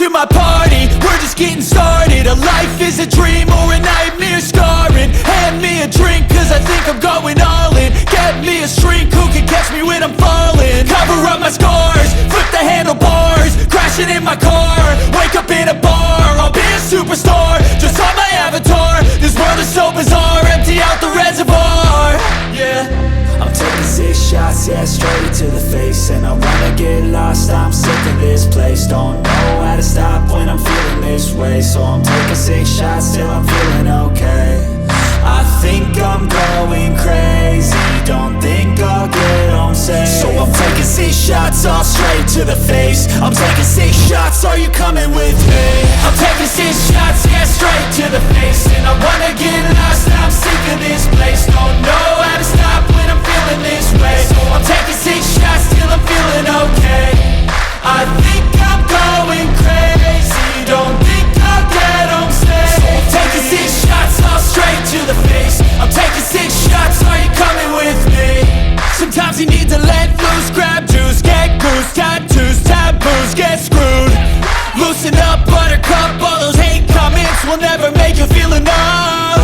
to my party, we're just getting started. A life is a dream or a nightmare scarring. Hand me a drink cause I think I'm going all in. Get me a shrink who can catch me when I'm falling. Cover up my scars, flip the handlebars, crashing in my car, wake up in a bar. I'll be a superstar, just on my avatar. This world is so bizarre, empty out the reservoir. Yeah, I'm taking 6 shots, yeah, straight to the face. And I wanna get lost, I'm sick of this place. Don't know how to stop when I'm feeling this way. So I'm taking 6 shots till I'm feeling okay. I think I'm going crazy, don't think I'll get home safe. So I'm taking 6 shots, all straight to the face. I'm taking 6 shots, are you coming with me? I'm taking 6 shots, yeah, straight to the face. And I wanna get lost, I'm sick of this place. Don't know how to stop when I'm feeling this way. So I'm taking 6 shots till I'm feeling okay. I think I'm going crazy, don't think I'll get home safe. So I'm taking 6 shots, all straight to the face. I'm taking 6 shots, are you coming with me? Sometimes you need to let loose, grab juice, get goose, tattoos, taboos, get screwed. Loosen up, buttercup, all those hate comments will never make you feel enough.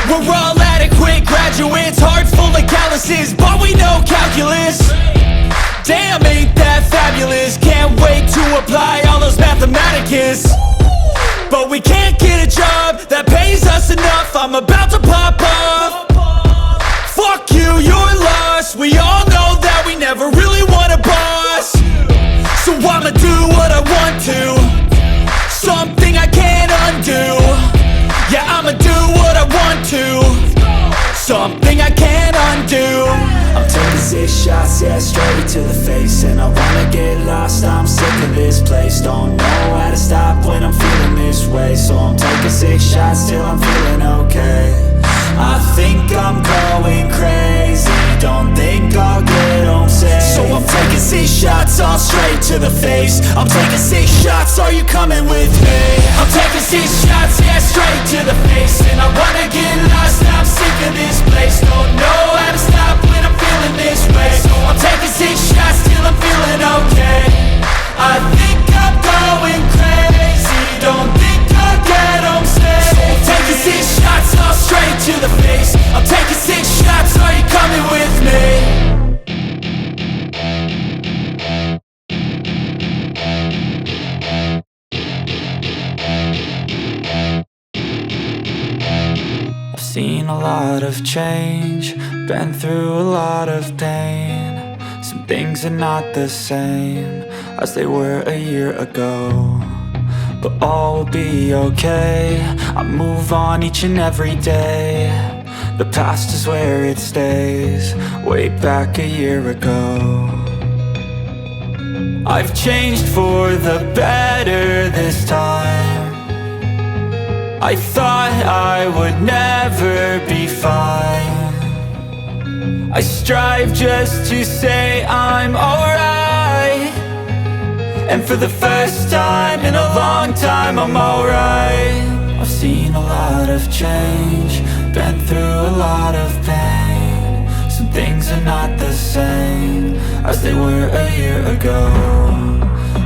We're all adequate graduates, hearts full of calluses, but we know calculus. Damn, ain't that fabulous? Can't wait to apply all those mathematicus. But we can't get a job that pays us enough. I'm about to pop off. Fuck you, you're lost. We all know that we never really want a boss. So I'ma do what I want to, something I can't undo. Yeah, I'ma do what I want to, something I can't undo. I'm taking 6 shots, yeah, straight to the face. And I wanna get lost, I'm sick of this place. Don't know how to stop when I'm feeling this way. So I'm taking 6 shots till I'm feeling okay. I think I'm going crazy, don't think I'll get home safe. So I'm taking 6 shots, all straight to the face. I'm taking 6 shots, are you coming with me? I'm taking 6 shots, yeah, straight to the face. And I wanna get lost, I'm sick of this place. Don't know how to stop when I'm feeling this way. So I'm taking 6 shots till I'm feeling okay. I think I'm going crazy, don't think I'll get home safe. So I'm taking 6 shots, all straight to the face. I'm taking 6 shots, are you coming with me? Seen a lot of change, been through a lot of pain. Some things are not the same as they were a year ago, but all will be okay. I move on each and every day. The past is where it stays, way back a year ago. I've changed for the better this time. I thought I would never be fine. I strive just to say I'm alright, and for the first time in a long time I'm alright. I've seen a lot of change, been through a lot of pain. Some things are not the same as they were a year ago,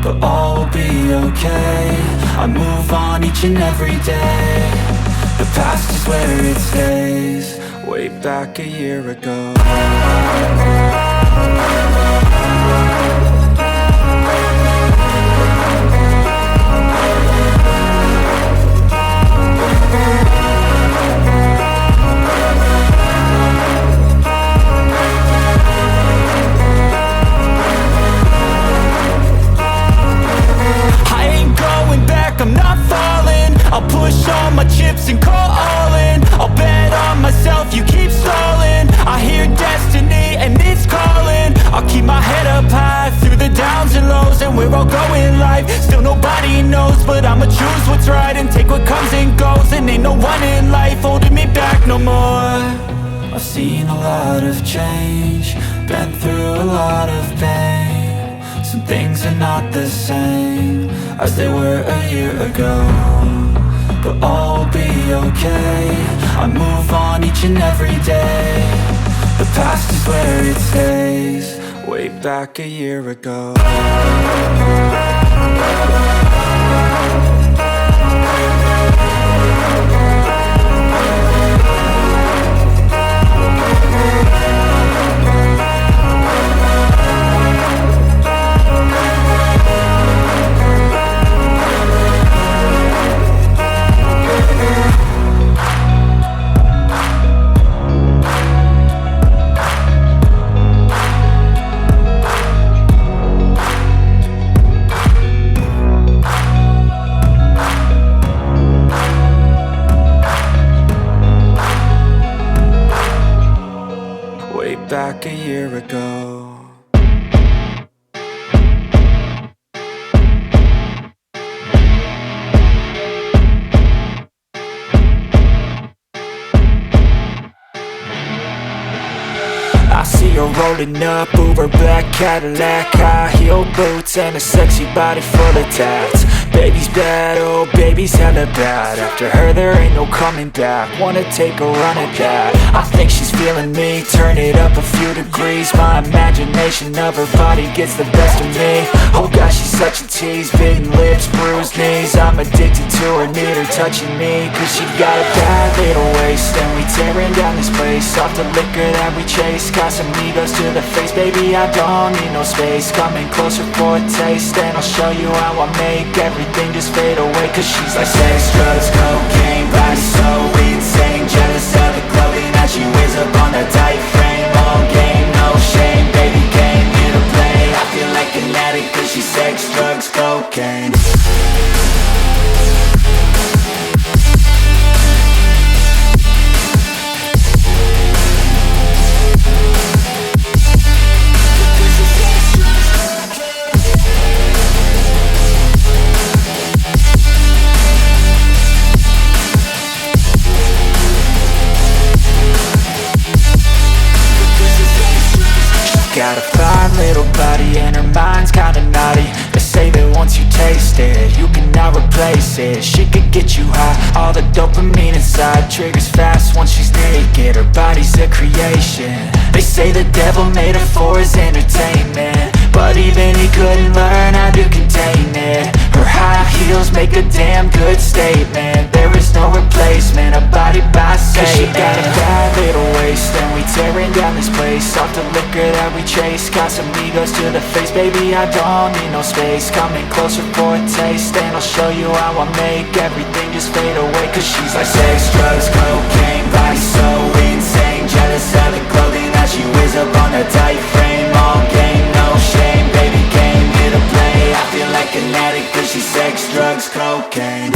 but all will be okay. I move on each and every day. The past is where it stays, way back a year ago. I'm not falling, I'll push all my chips and call all in. I'll bet on myself, you keep stalling. I hear destiny and it's calling. I'll keep my head up high through the downs and lows. And where I'll go in life, still nobody knows. But I'ma choose what's right and take what comes and goes. And ain't no one in life holding me back no more. I've seen a lot of change, been through a lot of pain. Some things are not the same as they were a year ago, but all will be okay. I move on each and every day. The past is where it stays, way back a year ago. like a year ago. I see her rolling up, Uber black Cadillac, high heel boots and a sexy body full of tats. Baby's bad, oh baby's hella bad. After her there ain't no coming back. Wanna take a run at that. I think she's feeling me, turn it up a few degrees. My imagination of her body gets the best of me. Oh gosh, she's such a tease, bitten lips, bruised knees. I'm addicted to her, need her touching me, cause she got a bad little waist. And we tearing down this place, off the liquor that we chase. Got some egos to the face, baby, I don't need no space. Coming closer for a taste, and I'll show you how I make everything just fade away. Cause she's like sex, drugs, cocaine, body so insane. Jealous of the clothing that she wears up on that tight frame. All game, no shame, baby came here to play. I feel like an addict cause she's sex, drugs, cocaine. Got a fine little body and her mind's kinda naughty. They say that once you taste it, you cannot replace it. She could get you high, all the dopamine inside triggers fast once she's naked. Her body's a creation. They say the devil made her for his entertainment, but even he couldn't learn how to contain it. Her high heels make a damn good statement. There is no replacement, a body by Satan. Cause she got a bad little waist, and we tearing down this place. Off the liquor that we chase, got some egos to the face. Baby, I don't need no space. Coming closer for a taste, and I'll show you how I make everything just fade away. Cause she's like sex, drugs, cocaine, body so insane. Jealous of the clothing that she wears up on that tight frame. All game, no shame, baby came here to play. I feel like an addict cause she's sex, drugs, cocaine.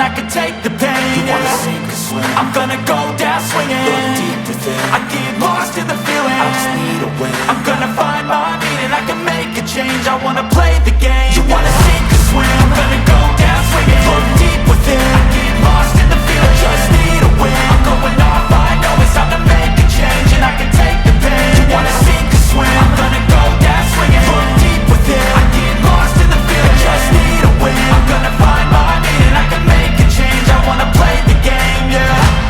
I can take the pain. You wanna sink or swim? I'm gonna go down swinging. Look deep within. I get lost in the feeling. I just need a win. I'm gonna find my meaning, I can make a change. I wanna play the game. You wanna sink or swim? I'm gonna go down swinging. Look deep within, I get lost in the feeling. Just need a win. I'm going off, I know it's time to make a change, and I can take the pain. You wanna sink or swim? I'm gonna go down swinging. Look deep within, I get lost in the feeling. Just need a win. I'm gonna find my meaning, I can make a change. I wanna play the game, yeah.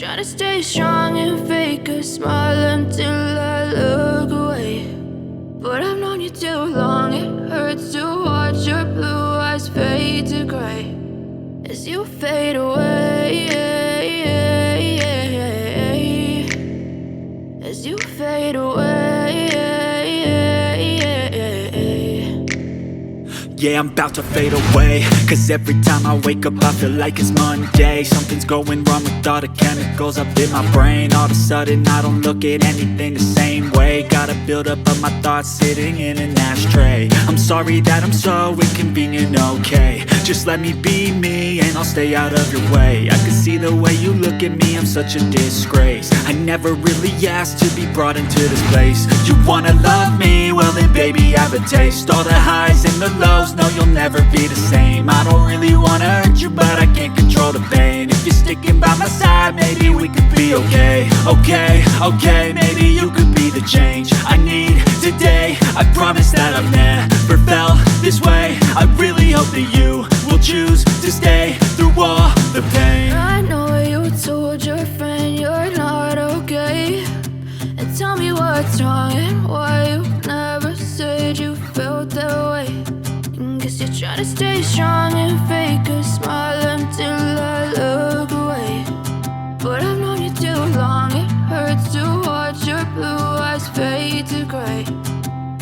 Try to stay strong and fake a smile until I look away. But I've known you too long, it hurts to watch your blue eyes fade to gray as you fade away. As you fade away. Yeah, I'm about to fade away, cause every time I wake up I feel like it's Monday. Something's going wrong with all the chemicals up in my brain. All of a sudden I don't look at anything the same way. Gotta build up of my thoughts sitting in an ashtray. I'm sorry that I'm so inconvenient, okay. Just let me be me and I'll stay out of your way. I can see the way you look at me, I'm such a disgrace. I never really asked to be brought into this place. You wanna love me? Well then baby have a taste. All the highs and the lows, no, you'll never be the same. I don't really wanna hurt you, but I can't control the pain. If you're sticking by my side, maybe we could be okay. Okay, maybe you could be the change I need today. I promise that I've never felt this way. I really hope that you will choose to stay through all the pain. I know you told your friend you're not okay, and tell me what's wrong and why you never said you felt that way. Guess you're trying to stay strong and fake a smile until I look away. But I've known you too long, it hurts to watch your blue eyes fade to gray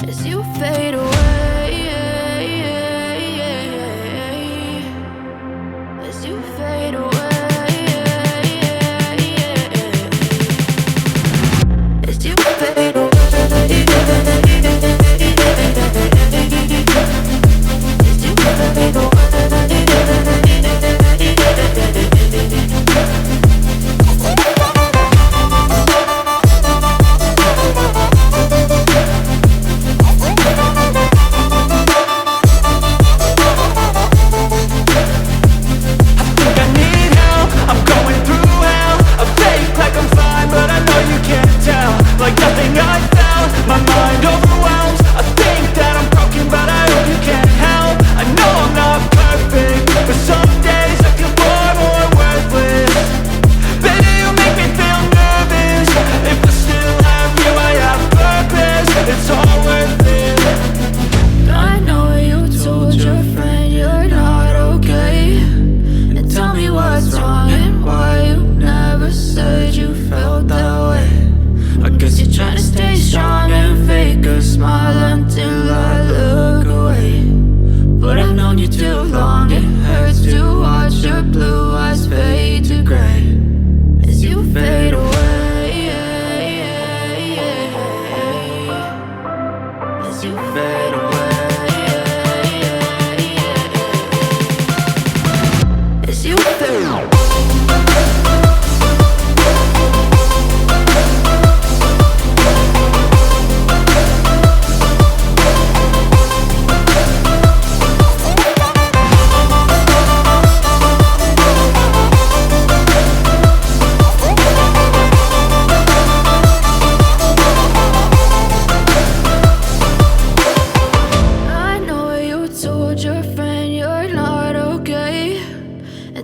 as you fade away. As you fade away. As you fade away. Like nothing I found, my mind overwhelms. I think that I'm broken, but I hope you can't help. I know I'm not perfect, but some days I feel far more worthless. Baby, you make me feel nervous. If I still have you, I have purpose. It's all worth it. I know you told your friend you're not okay, and tell me what's wrong and why you never said you felt that way. I guess you're trying to stay strong and fake a smile until I look away. But I've known you too long, it hurts to watch your blue eyes fade to gray as you fade away. As you fade away. As you fade away.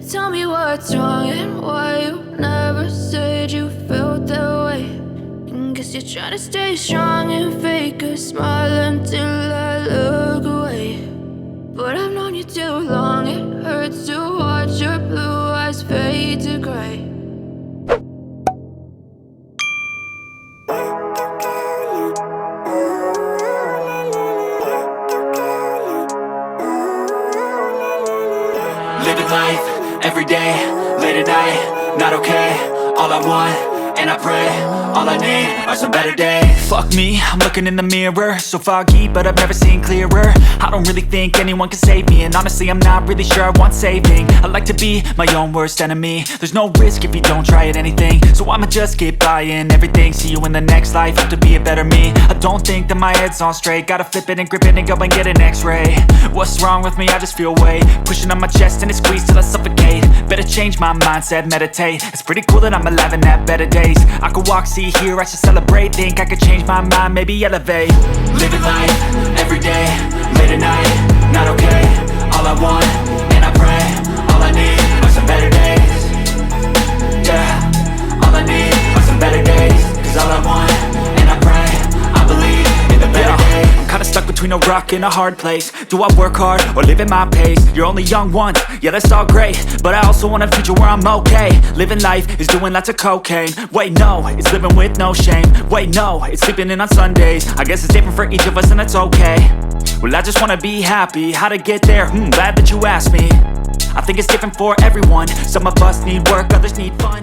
Tell me what's wrong and why you never said you felt that way. Guess you're trying to stay strong and fake a smile until I look away. But I've known you too long, it hurts to watch your blue eyes fade to gray. Let go, girl, Living life, everyday, late at night, not okay. All I want, and I pray, all I need are some better days. Fuck me, I'm looking in the mirror, so foggy, but I've never seen clearer. I don't really think anyone can save me, and honestly I'm not really sure I want saving. I like to be my own worst enemy. There's no risk if you don't try at anything, so I'ma just keep buying everything. See you in the next life, have to be a better me. I don't think that my head's on straight, gotta flip it and grip it and go and get an x-ray. What's wrong with me? I just feel weight pushing on my chest and it squeezes till I suffocate. Better change my mindset, meditate. It's pretty cool that I'm alive and have better days. I could walk, see, hear, I should celebrate. Think I could change my mind, maybe elevate. Living life, everyday, late at night, not okay. All I want, and I pray, all I need are some better days. Yeah, all I need are some better days. Cause all I want, and I pray, I believe in the better days. I'm kinda stuck between a rock and a hard place. Do I work hard or live at my pace? You're only young once, yeah that's all great, but I also want a future where I'm okay. Living life is doing lots of cocaine. Wait no, it's living with no shame. Wait no, it's sleeping in on Sundays. I guess it's different for each of us and that's okay. Well I just wanna be happy, how to get there? Glad that you asked me. I think it's different for everyone. Some of us need work, others need fun.